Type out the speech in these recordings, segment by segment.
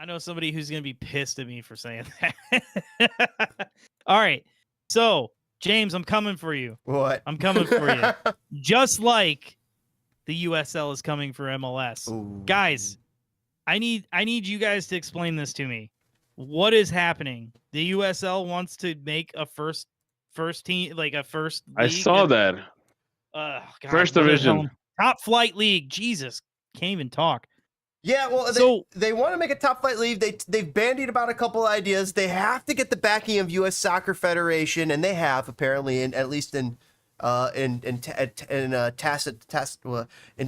I know somebody who's going to be pissed at me for saying that. All right. So, James, I'm coming for you. What? I'm coming for you. Just like the USL is coming for MLS. Ooh. Guys, I need you guys to explain this to me. What is happening? The USL wants to make a first team, like a first league. I saw that. God, First division. Top flight league. Jesus. Can't even talk. Yeah, well, they want to make a top flight league. They've bandied about a couple ideas. They have to get the backing of U.S. Soccer Federation, and they have apparently, at least in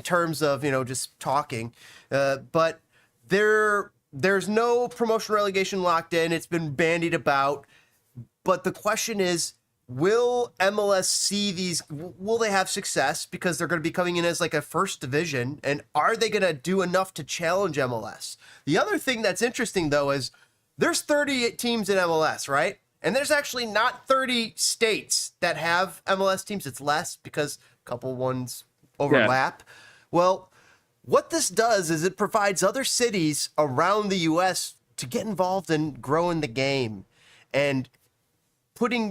terms of just talking. But there's no promotion relegation locked in. It's been bandied about. But the question is, will MLS see these? Will they have success because they're going to be coming in as like a first division? And are they going to do enough to challenge MLS? The other thing that's interesting, though, is there's 38 teams in MLS, right? And there's actually not 30 states that have MLS teams. It's less because a couple ones overlap. Yeah. Well, what this does is it provides other cities around the U.S. to get involved in growing the game and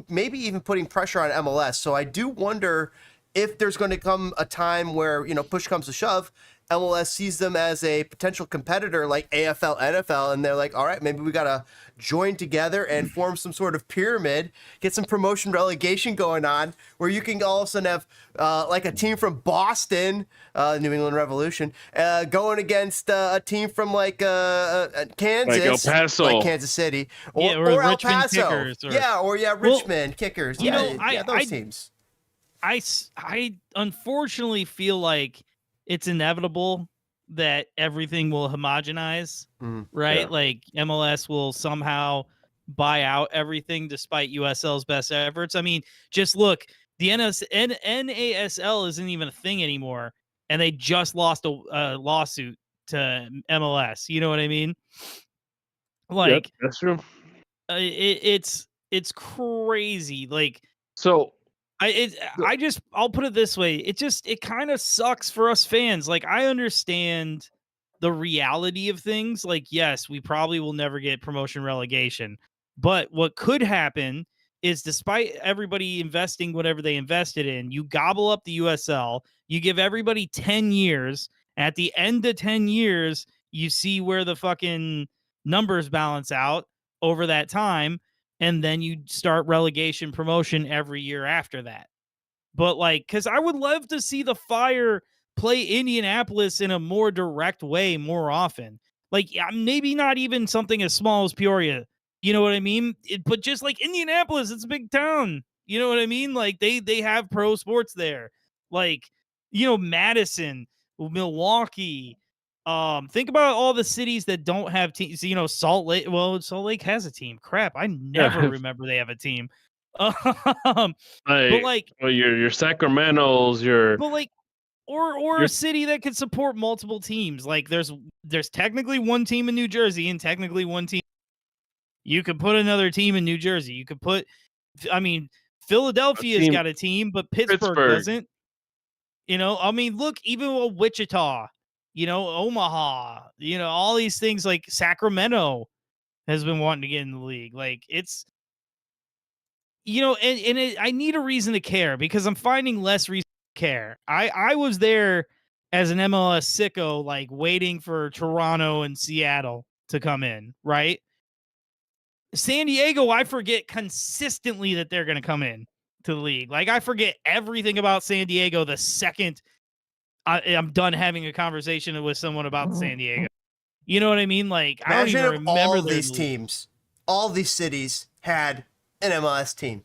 maybe even putting pressure on MLS. So I do wonder if there's going to come a time where, push comes to shove, MLS sees them as a potential competitor like AFL, NFL, and they're like, all right, maybe we got to join together and form some sort of pyramid, get some promotion relegation going on, where you can all of a sudden have like a team from Boston, New England Revolution, going against a team from like Kansas, like El Paso, like Kansas City, or El Paso, Richmond Kickers, those teams. I unfortunately feel like it's inevitable that everything will homogenize, right? Yeah. Like MLS will somehow buy out everything despite USL's best efforts. I mean, just look, the NASL isn't even a thing anymore, and they just lost a lawsuit to MLS. You know what I mean? Like, yep, that's true. It's crazy. Like, so. I'll put it this way. It kind of sucks for us fans. Like, I understand the reality of things. Like, yes, we probably will never get promotion relegation, but what could happen is despite everybody investing whatever they invested in, you gobble up the USL, you give everybody 10 years. At the end of 10 years, you see where the fucking numbers balance out over that time. And then you start relegation promotion every year after that. But like, because I would love to see the Fire play Indianapolis in a more direct way more often. Like, maybe not even something as small as Peoria. You know what I mean? But just like Indianapolis, it's a big town. You know what I mean? Like, they have pro sports there. Like, Madison, Milwaukee. Think about all the cities that don't have teams. Salt Lake. Well, Salt Lake has a team. Crap, I never remember they have a team. But like, well, your Sacramento's, or a city that could support multiple teams. Like, there's technically one team in New Jersey and technically one team. You could put another team in New Jersey. You could put, Philadelphia's got a team, but Pittsburgh doesn't. Look, even Wichita. Omaha, all these things, like Sacramento has been wanting to get in the league. Like, it's, I need a reason to care because I'm finding less reason to care. I was there as an MLS sicko, like waiting for Toronto and Seattle to come in, right? San Diego, I forget consistently that they're going to come in to the league. Like, I forget everything about San Diego the second I'm done having a conversation with someone about San Diego. You know what I mean? Like, I don't even remember all these teams. All these cities had an MLS team.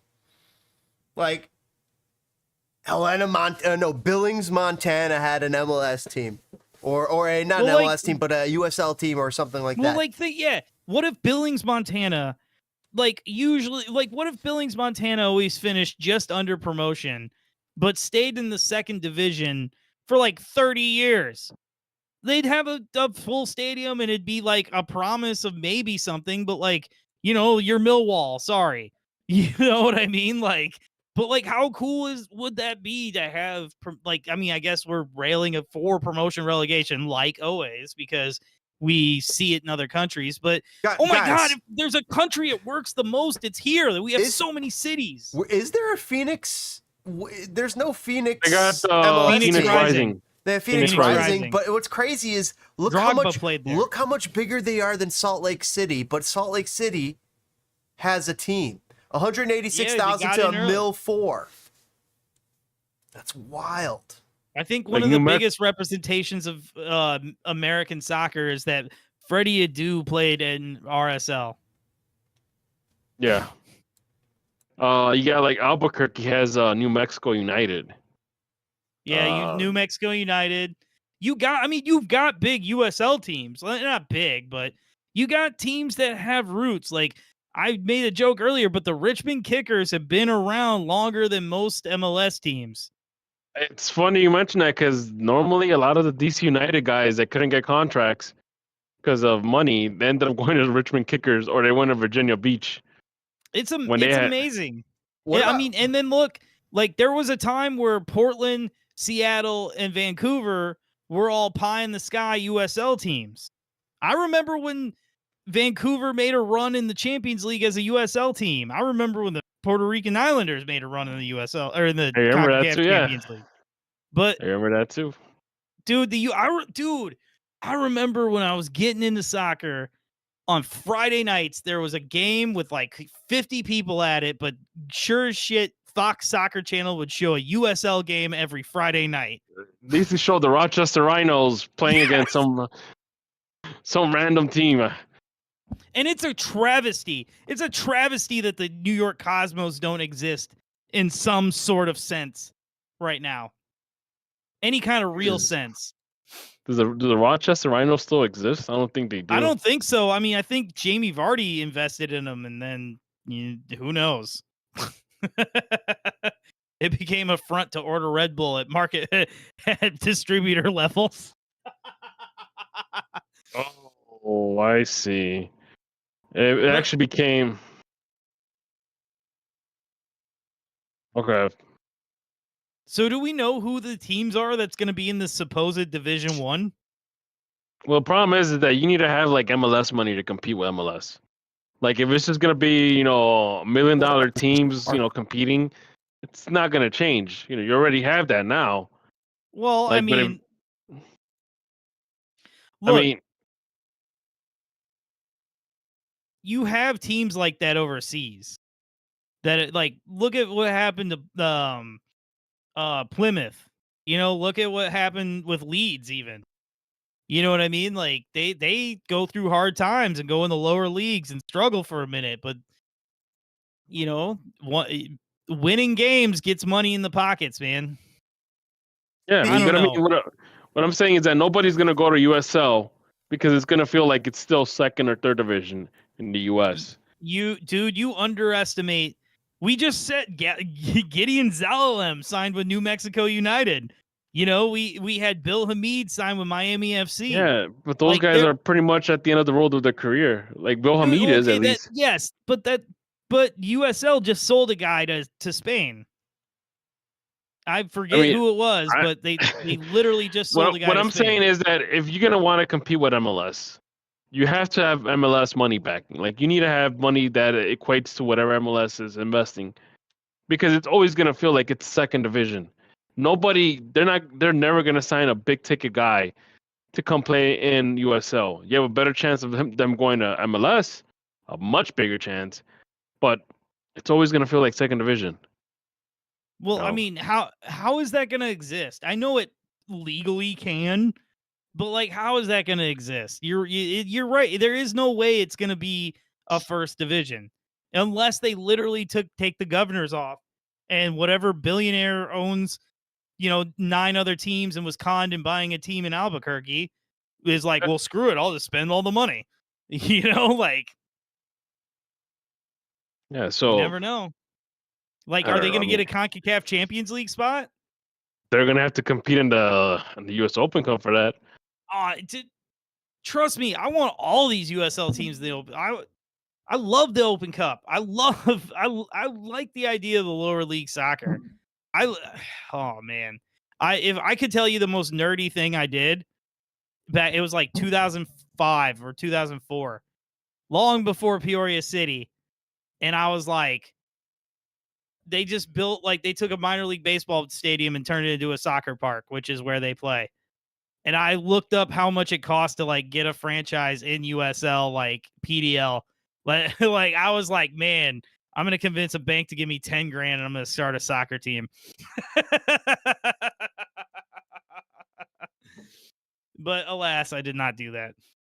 Like, Billings, Montana had an MLS team. Or a not an MLS team, but a USL team or something like that. What if Billings, Montana, what if Billings, Montana always finished just under promotion, but stayed in the second division for like 30 years? They'd have a full stadium and it'd be like a promise of maybe something, but like, you're Millwall, sorry. You know what I mean? Like, but like, how cool would that be to have, I guess we're railing for promotion relegation like always, because we see it in other countries. But oh my God, if there's a country it works the most, it's here. We have so many cities. Is there a Phoenix? There's no Phoenix. I got MLS Phoenix team. Rising. They have Phoenix Rising. But what's crazy is look how much bigger they are than Salt Lake City. But Salt Lake City has a team. 186,000 to $1,400,000. That's wild. I think one of the biggest representations of American soccer is that Freddie Adu played in RSL. Yeah. You got like Albuquerque has New Mexico United. Yeah, New Mexico United. You've got big USL teams. Not big, but you got teams that have roots. Like I made a joke earlier, but the Richmond Kickers have been around longer than most MLS teams. It's funny you mention that because normally a lot of the DC United guys that couldn't get contracts because of money, they ended up going to the Richmond Kickers or they went to Virginia Beach. It's amazing. And then look, like there was a time where Portland, Seattle, and Vancouver were all pie in the sky USL teams. I remember when Vancouver made a run in the Champions League as a USL team. I remember when the Puerto Rican Islanders made a run in the USL or in the CONCACAF Champions League. But I remember that too, dude. I remember when I was getting into soccer on Friday nights. There was a game with like 50 people at it, but sure as shit, Fox Soccer Channel would show a USL game every Friday night. They used to show the Rochester Rhinos playing against some random team. And it's a travesty. It's a travesty that the New York Cosmos don't exist in some sort of sense right now. Any kind of real sense. Do the Rochester Rhinos still exist? I don't think they do. I don't think so. I mean, I think Jamie Vardy invested in them, and then who knows? It became a front to order Red Bull at market at distributor levels. Oh, I see. It actually became okay. So do we know who the teams are that's going to be in the supposed Division 1? Well, the problem is that you need to have like MLS money to compete with MLS. Like if it's just going to be, $1 million teams, competing, it's not going to change. You already have that now. Well, you have teams like that overseas. Look at what happened to Plymouth. Look at what happened with Leeds even. You know what I mean? Like they go through hard times and go in the lower leagues and struggle for a minute, but winning games gets money in the pockets, man. Yeah, what I'm saying is that nobody's gonna go to USL because it's gonna feel like it's still second or third division in the US. You underestimate. We just said Gideon Zalalem signed with New Mexico United. We had Bill Hamid sign with Miami FC. Yeah, but those guys are pretty much at the end of the road of their career. Like Bill Hamid is at least. Yes, but USL just sold a guy to Spain. I forget who it was, but they literally just sold a guy. What I'm saying is that if you're gonna want to compete with MLS, you have to have MLS money backing. Like you need to have money that equates to whatever MLS is investing, because it's always gonna feel like it's second division. They're never gonna sign a big ticket guy to come play in USL. You have a better chance of them going to MLS, a much bigger chance, but it's always gonna feel like second division. Well, I mean, how is that gonna exist? I know it legally can. But like, how is that going to exist? You're right. There is no way it's going to be a first division unless they literally take the governors off and whatever billionaire owns, 9 other teams and was conned in buying a team in Albuquerque is like, well, screw it. I'll just spend all the money. Yeah. So you never know. Like, are they going to get a CONCACAF Champions League spot? They're going to have to compete in the US Open Cup for that. Trust me, I want all these USL teams. I love the Open Cup. I like the idea of the lower league soccer. Oh man, if I could tell you the most nerdy thing I did, back it was like 2000 2005 or 2004, long before Peoria City. And I was like, they just built, like, they took a minor league baseball stadium and turned it into a soccer park, which is where they play. And I looked up how much it cost to like get a franchise in USL, like PDL. Like, like I was like, man, I'm going to convince a bank to give me 10 grand and I'm going to start a soccer team. But alas, I did not do that.